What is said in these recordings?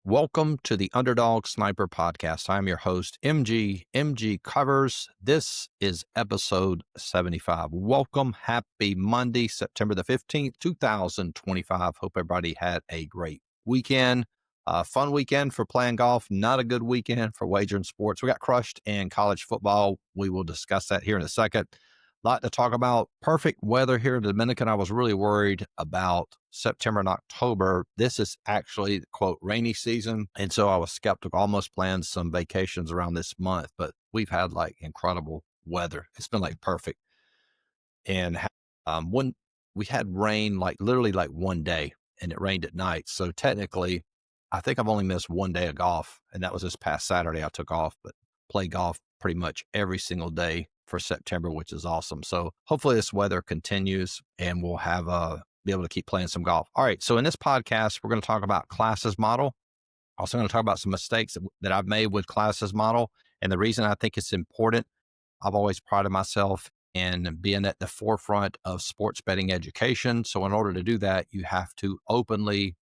Welcome to the Underdog Sniper Podcast. I'm your host, MGCovers. This is episode 75. Welcome. Happy Monday, September the 15th, 2025. Hope everybody had a great weekend. Fun weekend for playing golf. Not a good weekend for wagering sports. We got crushed in college football. We will discuss that here in a second. Lot to talk about. Perfect weather here in the Dominican. I was really worried about September and October. This is actually the quote rainy season. And so I was skeptical, almost planned some vacations around this month, but we've had like incredible weather. It's been like perfect. And when we had rain, like literally like one day, and it rained at night. So technically, I think I've only missed one day of golf, and that was this past Saturday I took off, but play golf pretty much every single day for September, which is awesome. So hopefully this weather continues and we'll have be able to keep playing some golf. All right. So in this podcast, we're going to talk about classes model. Also going to talk about some mistakes that I've made with classes model. And the reason I think it's important, I've always prided myself in being at the forefront of sports betting education. So in order to do that, you have to openly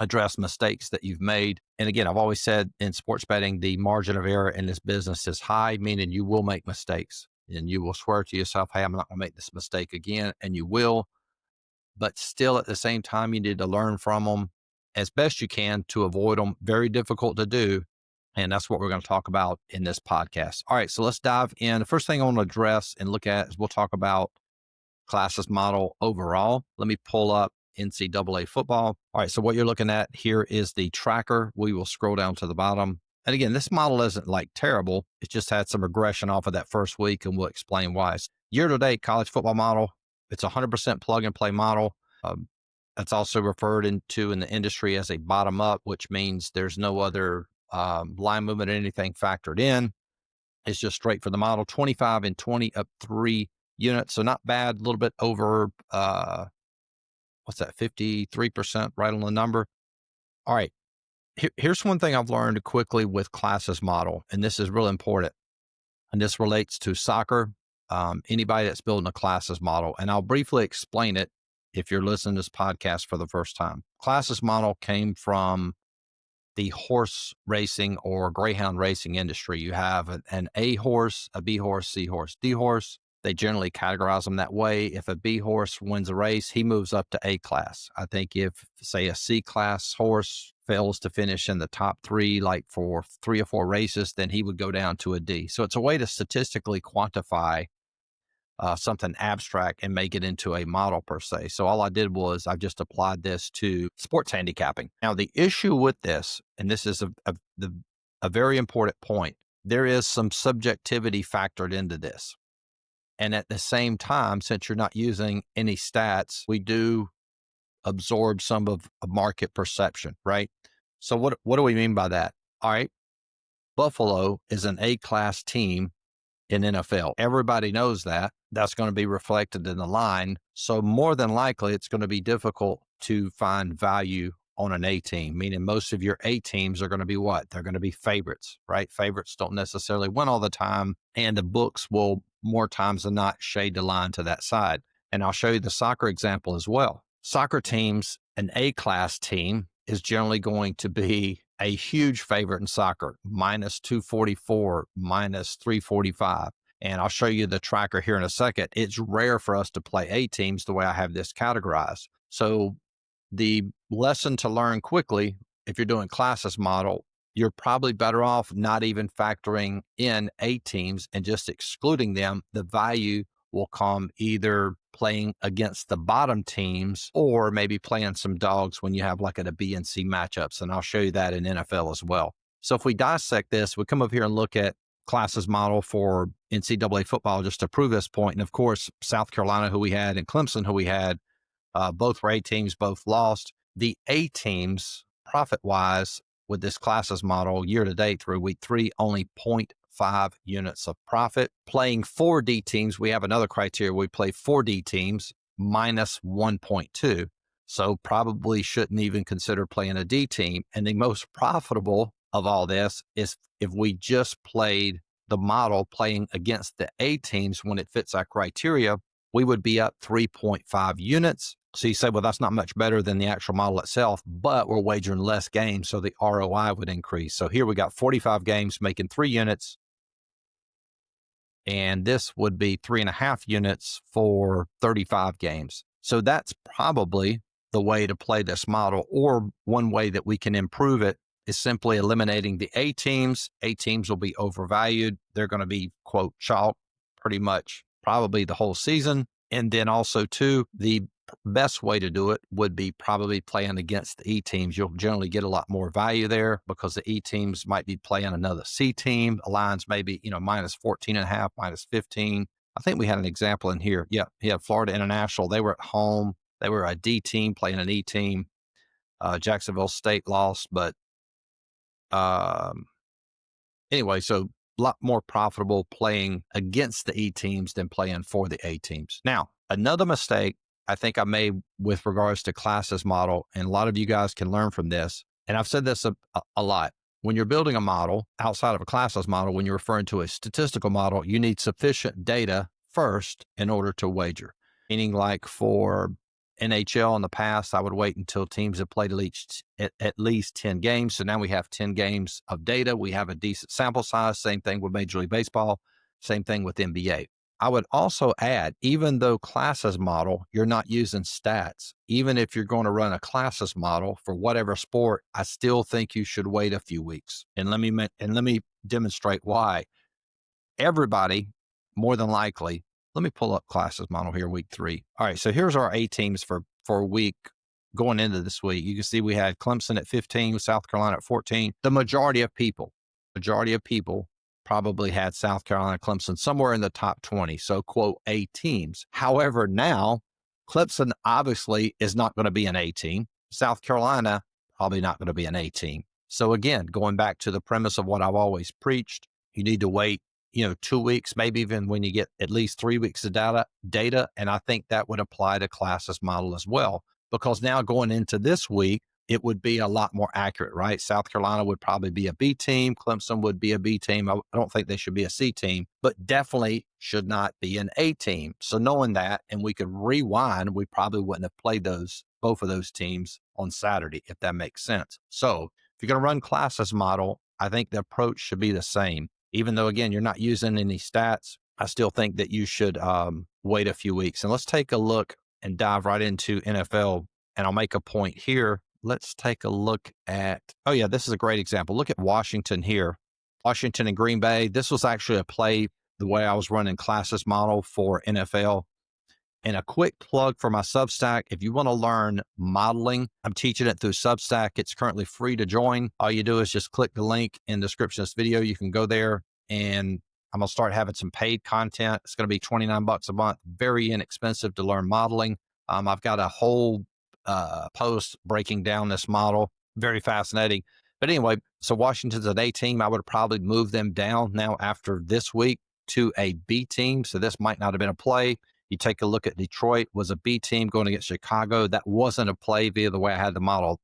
address mistakes that you've made. And again, I've always said in sports betting, the margin of error in this business is high, meaning you will make mistakes and you will swear to yourself, hey, I'm not going to make this mistake again. And you will, but still at the same time, you need to learn from them as best you can to avoid them. Very difficult to do. And that's what we're going to talk about in this podcast. All right, so let's dive in. The first thing I want to address and look at is we'll talk about classes model overall. Let me pull up NCAA football. All right, so what you're looking at here is the tracker. We will scroll down to the bottom. And again, this model isn't like terrible. It just had some regression off of that first week, and we'll explain why. Year-to-date college football model, it's a 100% plug-and-play model. That's also referred into in the industry as a bottom-up, which means there's no other line movement or anything factored in. It's just straight for the model. 25 and 20 up 3 units. So not bad, a little bit over, 53%, right on the number. All right. Here's one thing I've learned quickly with classes model, and this is real important. And this relates to soccer, anybody that's building a classes model. And I'll briefly explain it if you're listening to this podcast for the first time. Classes model came from the horse racing or greyhound racing industry. You have an A horse, a B horse, C horse, D horse. They generally categorize them that way. If a B horse wins a race, he moves up to A class. I think if, say, a C class horse fails to finish in the top 3, like for 3 or 4 races, then he would go down to a D. So it's a way to statistically quantify something abstract and make it into a model per se. So all I did was I just applied this to sports handicapping. Now, the issue with this, and this is a very important point, there is some subjectivity factored into this. And at the same time, since you're not using any stats, we do absorb some of a market perception, right? So what do we mean by that? All right. Buffalo is an A-class team in NFL. Everybody knows that. That's going to be reflected in the line. So more than likely, it's going to be difficult to find value on an A team, meaning most of your A teams are going to be what? They're going to be favorites, right? Favorites don't necessarily win all the time, and the books will more times than not shade the line to that side. And I'll show you the soccer example as well. Soccer teams, an A-class team is generally going to be a huge favorite in soccer, minus 244, minus 345. And I'll show you the tracker here in a second. It's rare for us to play A teams the way I have this categorized. So the lesson to learn quickly, if you're doing classes model, you're probably better off not even factoring in A teams and just excluding them. The value will come either playing against the bottom teams or maybe playing some dogs when you have like a B and C matchups. And I'll show you that in NFL as well. So if we dissect this, we come up here and look at classes model for NCAA football just to prove this point. And of course, South Carolina, who we had, and Clemson, who we had, both were A teams, both lost. The A teams, profit-wise, with this classes model year to date through week 3, only 0.5 units of profit. Playing 4D teams, we have another criteria. We play 4D teams minus 1.2. So probably shouldn't even consider playing a D team. And the most profitable of all this is if we just played the model playing against the A teams when it fits our criteria, we would be up 3.5 units. So you say, well, that's not much better than the actual model itself, but we're wagering less games, so the ROI would increase. So here we got 45 games making 3 units, and this would be 3.5 units for 35 games. So that's probably the way to play this model. Or one way that we can improve it is simply eliminating the A teams. A teams will be overvalued. They're going to be, quote, chalk pretty much probably the whole season. And then also, too, the best way to do it would be probably playing against the E teams. You'll generally get a lot more value there because the E teams might be playing another C team. The lines maybe, minus 14.5, minus 15. I think we had an example in here. Yeah, Florida International. They were at home. They were a D team playing an E team. Jacksonville State lost, but anyway, so a lot more profitable playing against the E teams than playing for the A teams. Now, another mistake I think I made with regards to classes model, and a lot of you guys can learn from this, and I've said this a lot. When you're building a model outside of a classes model, when you're referring to a statistical model, you need sufficient data first in order to wager. Meaning, like for NHL in the past, I would wait until teams have played at least 10 games. So now we have 10 games of data. We have a decent sample size. Same thing with Major League Baseball. Same thing with NBA. I would also add, even though classes model, you're not using stats. Even if you're going to run a classes model for whatever sport, I still think you should wait a few weeks. And let me demonstrate why. Everybody, more than likely, let me pull up classes model here, week 3. All right, so here's our A teams for a week going into this week. You can see we had Clemson at 15, South Carolina at 14. The majority of people probably had South Carolina, Clemson somewhere in the top 20. So, quote, A teams. However, now Clemson obviously is not going to be an A team. South Carolina, probably not going to be an A team. So again, going back to the premise of what I've always preached, you need to wait 2 weeks, maybe even when you get at least 3 weeks of data. And I think that would apply to classes model as well, because now going into this week, it would be a lot more accurate, right? South Carolina would probably be a B team. Clemson would be a B team. I don't think they should be a C team, but definitely should not be an A team. So knowing that, and we could rewind, we probably wouldn't have played both of those teams on Saturday, if that makes sense. So if you're going to run classes model, I think the approach should be the same. Even though, again, you're not using any stats, I still think that you should wait a few weeks. And let's take a look and dive right into NFL. And I'll make a point here. Let's take a look at, this is a great example. Look at Washington here. Washington and Green Bay. This was actually a play the way I was running classes model for NFL. And a quick plug for my Substack. If you want to learn modeling, I'm teaching it through Substack. It's currently free to join. All you do is just click the link in the description of this video. You can go there, and I'm going to start having some paid content. It's going to be $29 a month. Very inexpensive to learn modeling. I've got a whole post breaking down this model. Very fascinating. But anyway, so Washington's an A team. I would probably move them down now after this week to a B team. So this might not have been a play. You take a look at Detroit, was a B team going against Chicago. That wasn't a play via the way I had the model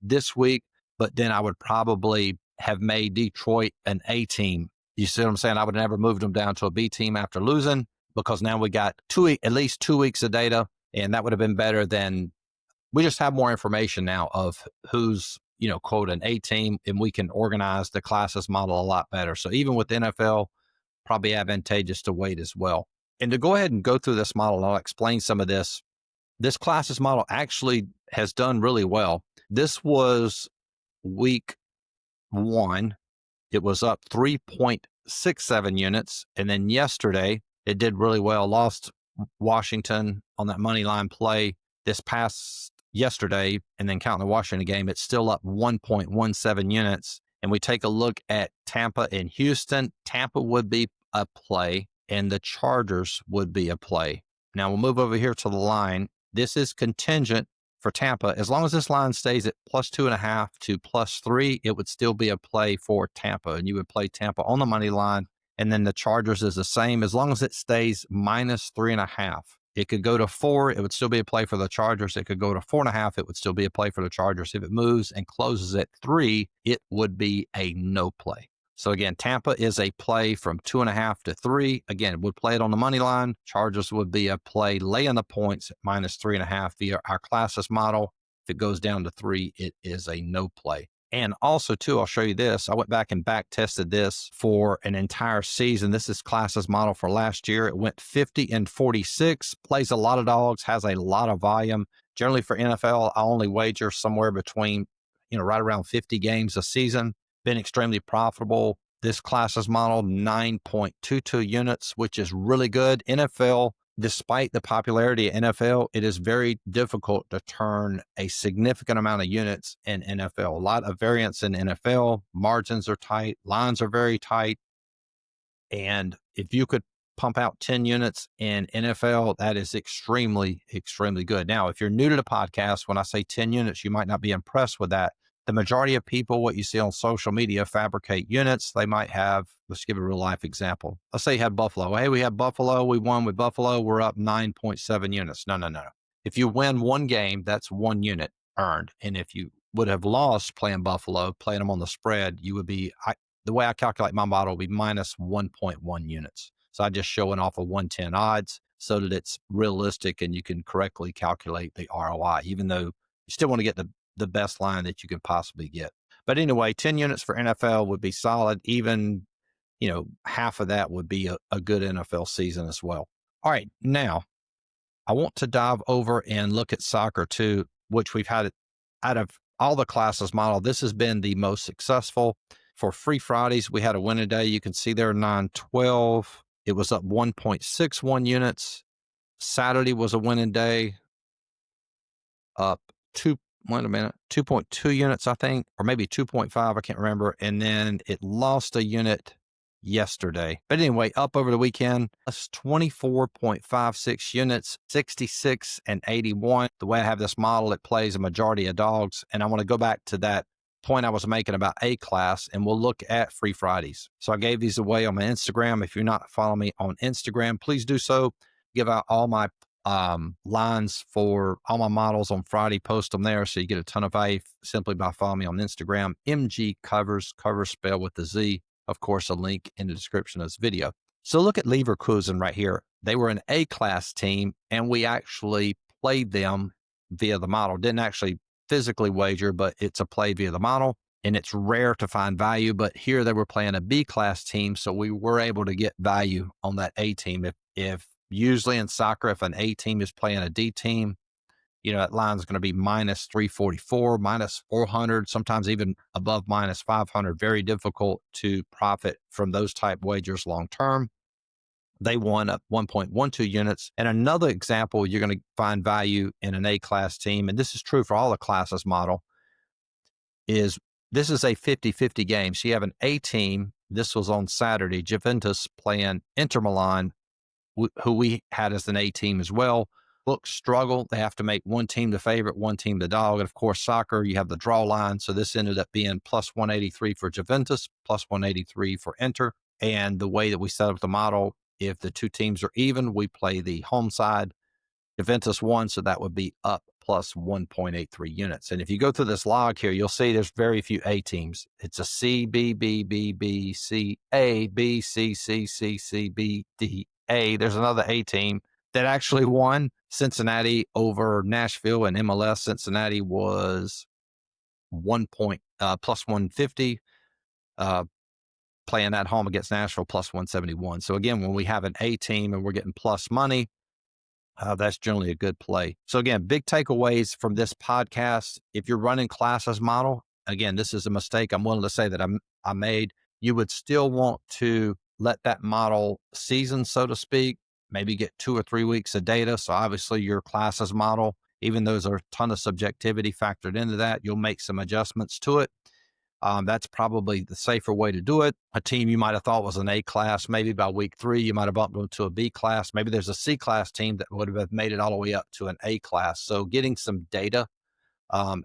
this week, but then I would probably have made Detroit an A team. You see what I'm saying? I would have never moved them down to a B team after losing, because now we got at least 2 weeks of data, and that would have been better than, we just have more information now of who's, quote, an A team, and we can organize the classes model a lot better. So even with NFL, probably advantageous to wait as well. And to go ahead and go through this model, and I'll explain some of this. This classes model actually has done really well. This was week 1. It was up 3.67 units. And then yesterday, it did really well. Lost Washington on that money line play this past yesterday. And then counting the Washington game, it's still up 1.17 units. And we take a look at Tampa and Houston. Tampa would be a play, and the Chargers would be a play. Now we'll move over here to the line. This is contingent for Tampa. As long as this line stays at +2.5 to +3, it would still be a play for Tampa. And you would play Tampa on the money line. And then the Chargers is the same. As long as it stays -3.5. It could go to 4. It would still be a play for the Chargers. It could go to 4.5. It would still be a play for the Chargers. If it moves and closes at 3, it would be a no play. So again, Tampa is a play from 2.5 to 3. Again, would play it on the money line. Chargers would be a play laying the points at -3.5 via our classes model. If it goes down to 3, it is a no play. And also, too, I'll show you this. I went back and back tested this for an entire season. This is classes model for last year. It went 50 and 46, plays a lot of dogs, has a lot of volume. Generally for NFL, I only wager somewhere between, right around 50 games a season. Been extremely profitable. This classes model, 9.22 units, which is really good. NFL, despite the popularity of NFL, it is very difficult to turn a significant amount of units in NFL. A lot of variance in NFL. Margins are tight. Lines are very tight. And if you could pump out 10 units in NFL, that is extremely, extremely good. Now, if you're new to the podcast, when I say 10 units, you might not be impressed with that. The majority of people, what you see on social media, fabricate units. They might have, let's give a real life example. Let's say you had Buffalo. Hey, we have Buffalo. We won with Buffalo. We're up 9.7 units. No. If you win one game, that's 1 unit earned. And if you would have lost playing Buffalo, playing them on the spread, you would be, the way I calculate my model would be minus 1.1 units. So I just show it off of 110 odds so that it's realistic and you can correctly calculate the ROI, even though you still want to get the best line that you can possibly get. But anyway, 10 units for NFL would be solid. Even, half of that would be a good NFL season as well. All right. Now, I want to dive over and look at soccer too, which we've had out of all the classes model. This has been the most successful. For Free Fridays, we had a winning day. You can see there 9-12. It was up 1.61 units. Saturday was a winning day, up 2.2 units, I think, or maybe 2.5. I can't remember. And then it lost a unit yesterday. But anyway, up over the weekend, that's 24.56 units, 66 and 81. The way I have this model, it plays a majority of dogs. And I want to go back to that point I was making about A class, and we'll look at Free Fridays. So I gave these away on my Instagram. If you're not following me on Instagram, please do so. Give out all my lines for all my models on Friday, post them there so you get a ton of value simply by following me on Instagram. MGCovers, cover spelled with the Z. Of course, a link in the description of this video. So look at Leverkusen right here. They were an A-class team, and we actually played them via the model. Didn't actually physically wager, but it's a play via the model, and it's rare to find value. But here they were playing a B-class team, so we were able to get value on that A team. If usually in soccer, if an A team is playing a D team, that line is going to be minus 344, minus 400, sometimes even above minus 500. Very difficult to profit from those type wagers long term. They won up 1.12 units. And another example, you're going to find value in an A-class team, and this is true for all the classes model, is this is a 50-50 game. So you have an A team. This was on Saturday, Juventus playing Inter Milan, who we had as an A team as well. Look, struggle. They have to make one team the favorite, one team the dog. And of course, soccer, you have the draw line. So this ended up being plus 183 for Juventus, plus 183 for Inter. And the way that we set up the model, if the two teams are even, we play the home side. Juventus won, so that would be up plus 1.83 units. And if you go through this log here, you'll see there's very few A teams. It's a C, B, B, B, B, C, A, B, C, C, C, C, B, D, A. There's another A team that actually won. Cincinnati over Nashville and MLS. Cincinnati was plus 150, playing at home against Nashville plus 171. So again, when we have an A team and we're getting plus money, that's generally a good play. So again, big takeaways from this podcast. If you're running classes model, again, this is a mistake I'm willing to say that I made. You would still want to let that model season, so to speak, maybe get 2 or 3 weeks of data. So obviously your classes model, even though there's a ton of subjectivity factored into that, you'll make some adjustments to it. That's probably the safer way to do it. A team you might have thought was an A class, maybe by week 3, you might have bumped them to a B class. Maybe there's a C class team that would have made it all the way up to an A class. So getting some data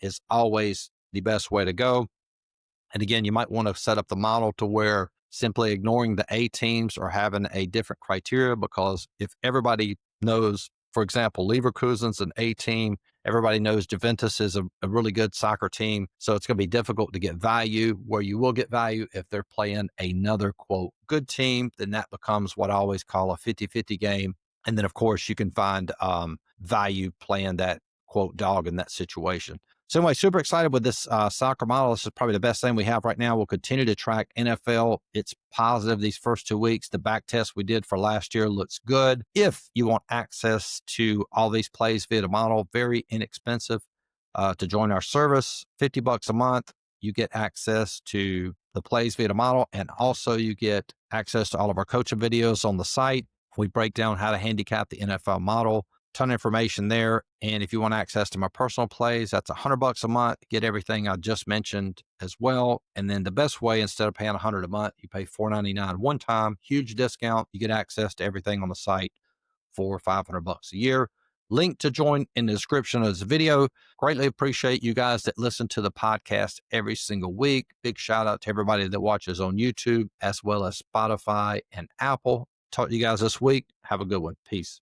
is always the best way to go. And again, you might want to set up the model to where simply ignoring the A teams or having a different criteria, because if everybody knows, for example, Leverkusen's an A team Everybody knows Juventus is a really good soccer team. So it's going to be difficult to get value. Where you will get value if they're playing another, quote, good team, then that becomes what I always call a 50-50 game. And then, of course, you can find value playing that, quote, dog in that situation. So anyway, super excited with this soccer model. This is probably the best thing we have right now. We'll continue to track NFL. It's positive these first 2 weeks. The back test we did for last year looks good. If you want access to all these plays via the model, very inexpensive to join our service, $50 a month. You get access to the plays via the model, and also you get access to all of our coaching videos on the site. We break down how to handicap the NFL model. Ton of information there. And if you want access to my personal plays, that's $100 a month. Get everything I just mentioned as well. And then the best way, instead of paying $100 a month, you pay $499 one time. Huge discount. You get access to everything on the site for $500 a year. Link to join in the description of this video. Greatly appreciate you guys that listen to the podcast every single week. Big shout out to everybody that watches on YouTube as well as Spotify and Apple. Talk to you guys this week. Have a good one. Peace.